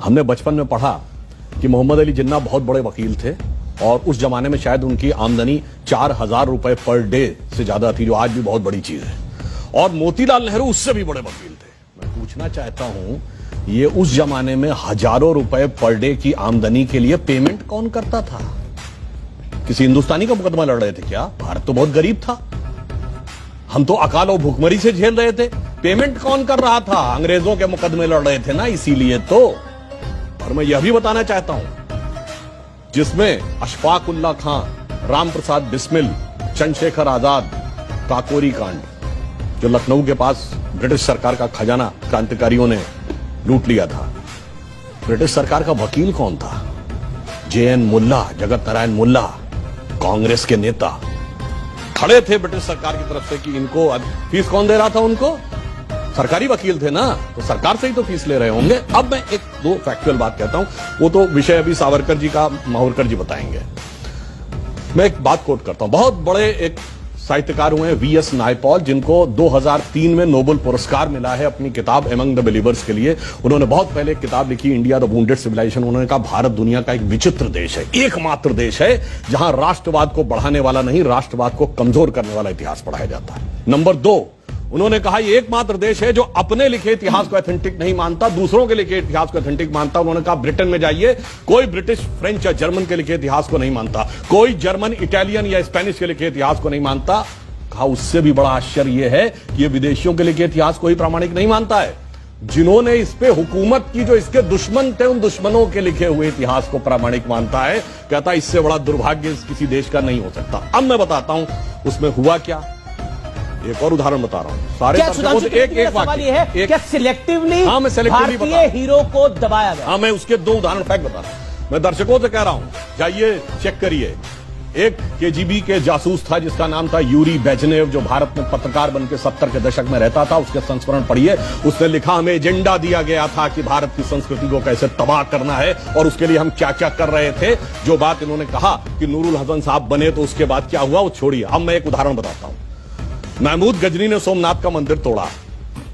हमने बचपन में पढ़ा कि मोहम्मद अली जिन्ना बहुत बड़े वकील थे और उस जमाने में शायद उनकी आमदनी 4,000 रुपए पर डे से ज्यादा थी, जो आज भी बहुत बड़ी चीज है। और मोतीलाल नेहरू उससे भी बड़े वकील थे। मैं पूछना चाहता हूं, ये उस जमाने में हजारों रुपए पर डे की आमदनी के लिए पेमेंट कौन करता था? किसी हिंदुस्तानी का मुकदमा लड़ रहे थे क्या? भारत तो बहुत गरीब था, हम तो अकाल और भूखमरी से झेल रहे थे। पेमेंट कौन कर रहा था? अंग्रेजों के मुकदमे लड़ रहे थे ना, इसीलिए तो। और मैं यह भी बताना चाहता हूं, जिसमें अशफाक उल्ला खां, राम प्रसाद बिस्मिल, चंद्रशेखर आजाद, काकोरी कांड, जो लखनऊ के पास ब्रिटिश सरकार का खजाना क्रांतिकारियों ने लूट लिया था, ब्रिटिश सरकार का वकील कौन था? JN मुल्ला, जगत नारायण मुल्ला, कांग्रेस के नेता खड़े थे ब्रिटिश सरकार की तरफ से कि इनको फीस कौन दे रहा था? उनको सरकारी वकील थे ना, तो सरकार से ही तो फीस ले रहे होंगे। अब मैं एक दो फैक्चुअल बात कहता हूं, वो तो विषय अभी सावरकर जी का माहुरकर जी बताएंगे। मैं एक बात कोट करता हूं, बहुत बड़े एक साहित्यकार हुए VS नायपॉल, जिनको 2003 में नोबेल पुरस्कार मिला है अपनी किताब एमंग द बिलीवर्स के लिए। उन्होंने बहुत पहले एक किताब लिखी, इंडिया द वुंडेड सिविलाइजेशन। उन्होंने कहा भारत दुनिया का एक विचित्र देश है, एकमात्र देश है जहां राष्ट्रवाद को बढ़ाने वाला नहीं, राष्ट्रवाद को कमजोर करने वाला इतिहास पढ़ाया जाता है। नंबर 2, उन्होंने कहा ये एकमात्र देश है जो अपने लिखे इतिहास को ऑथेंटिक नहीं मानता, दूसरों के लिखे इतिहास को ऑथेंटिक मानता। उन्होंने कहा ब्रिटेन में जाइए, कोई ब्रिटिश, फ्रेंच या जर्मन के लिखे इतिहास को नहीं मानता, कोई जर्मन, इटालियन या स्पेनिश के लिखे इतिहास को नहीं मानता। कहा उससे भी बड़ा आश्चर्य यह है कि ये विदेशियों के लिखे इतिहास को ही प्रामाणिक नहीं मानता है, जिन्होंने इस पे हुकूमत की, जो इसके दुश्मन थे, उन दुश्मनों के लिखे हुए इतिहास को प्रामाणिक मानता है। कहता इससे बड़ा दुर्भाग्य किसी देश का नहीं हो सकता। अब मैं बताता हूं उसमें हुआ क्या। एक और उदाहरण बता रहा हूं। सारे एक सवाल ये है, क्या सिलेक्टिवली भारतीय हीरो को दबाया गया? हाँ, मैं उसके 2 उदाहरण फैक्ट बता रहा हूं। मैं दर्शकों से कह रहा हूं, जाइए चेक करिए। एक KGB के जासूस था जिसका नाम था यूरी बेजनेव, जो भारत में पत्रकार बनकर 70 के दशक में रहता था। उसके संस्मरण पढ़िए। उसने लिखा, हमें एजेंडा दिया गया था कि भारत की संस्कृति को कैसे तबाह करना है और उसके लिए हम क्या क्या कर रहे थे। जो बात इन्होंने कहा कि नूरुल हसन साहब बने तो उसके बाद क्या हुआ, वो छोड़िए। अब मैं एक उदाहरण बताता हूं। महमूद गजनी ने सोमनाथ का मंदिर तोड़ा।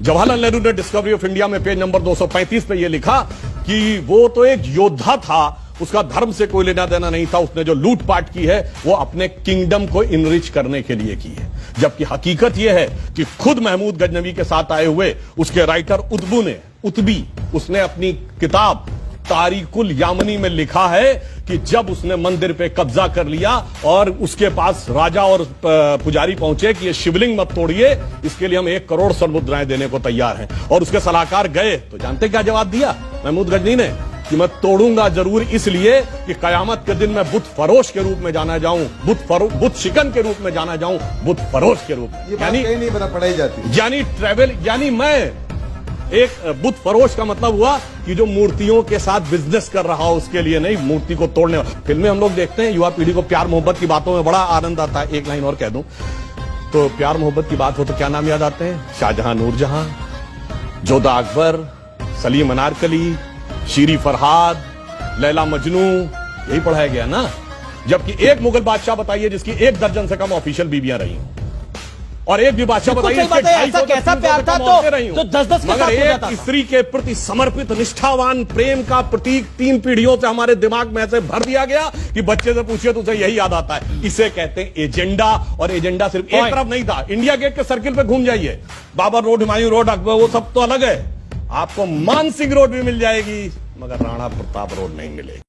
जवाहरलाल नेहरू ने डिस्कवरी ऑफ इंडिया में पेज नंबर 235 पे यह लिखा कि वो तो एक योद्धा था, उसका धर्म से कोई लेना देना नहीं था, उसने जो लूटपाट की है वो अपने किंगडम को इनरिच करने के लिए की है। जबकि हकीकत यह है कि खुद महमूद गजनवी के साथ आए हुए उसके राइटर उतबी उसने अपनी किताब तारीकुल यामनी में लिखा है कि जब उसने मंदिर पे कब्जा कर लिया और उसके पास राजा और पुजारी पहुंचे कि ये शिवलिंग मत तोड़िए, इसके लिए हम 1 करोड़ स्वर्ण मुद्राएं देने को तैयार हैं, और उसके सलाहकार गए तो जानते क्या जवाब दिया महमूद गजनी ने? कि मैं तोड़ूंगा जरूर इसलिए कि कयामत के दिन मैं बुत फरोश के रूप में जाना जाऊं, बुत शिकन के रूप में जाना जाऊं, बुत फरोश के रूप में। यानी नहीं पता पढ़ाई जाती, यानी ट्रेवल, यानी मैं एक बुत फरोश का मतलब हुआ कि जो मूर्तियों के साथ बिजनेस कर रहा हो, उसके लिए नहीं, मूर्ति को तोड़ने। फिल्में हम लोग देखते हैं, युवा पीढ़ी को प्यार मोहब्बत की बातों में बड़ा आनंद आता है। एक लाइन और कह दूं तो, प्यार मोहब्बत की बात हो तो क्या नाम याद आते हैं? शाहजहां, नूरजहां, जोधा अकबर, सलीम अनारकली, शीरी फरहाद, लैला मजनू, यही पढ़ाया गया ना। जबकि एक मुगल बादशाह बताइए जिसकी 1 दर्जन से कम ऑफिशियल बीवियां रही हैं, और एक भी बादशाह बताइए ऐसा कैसा प्यार था तो 10-10 मगर एक स्त्री के प्रति समर्पित निष्ठावान प्रेम का प्रतीक 3 पीढ़ियों से हमारे दिमाग में ऐसे भर दिया गया कि बच्चे से पूछिए तो उसे यही याद आता है। इसे कहते हैं एजेंडा। और एजेंडा सिर्फ एक तरफ नहीं था। इंडिया गेट के सर्किल पे घूम जाइए, बाबर रोड, हुमायूं रोड, अकबर, वो सब तो अलग है। आपको मानसिंह रोड भी मिल जाएगी, मगर राणा प्रताप रोड नहीं मिलेगी।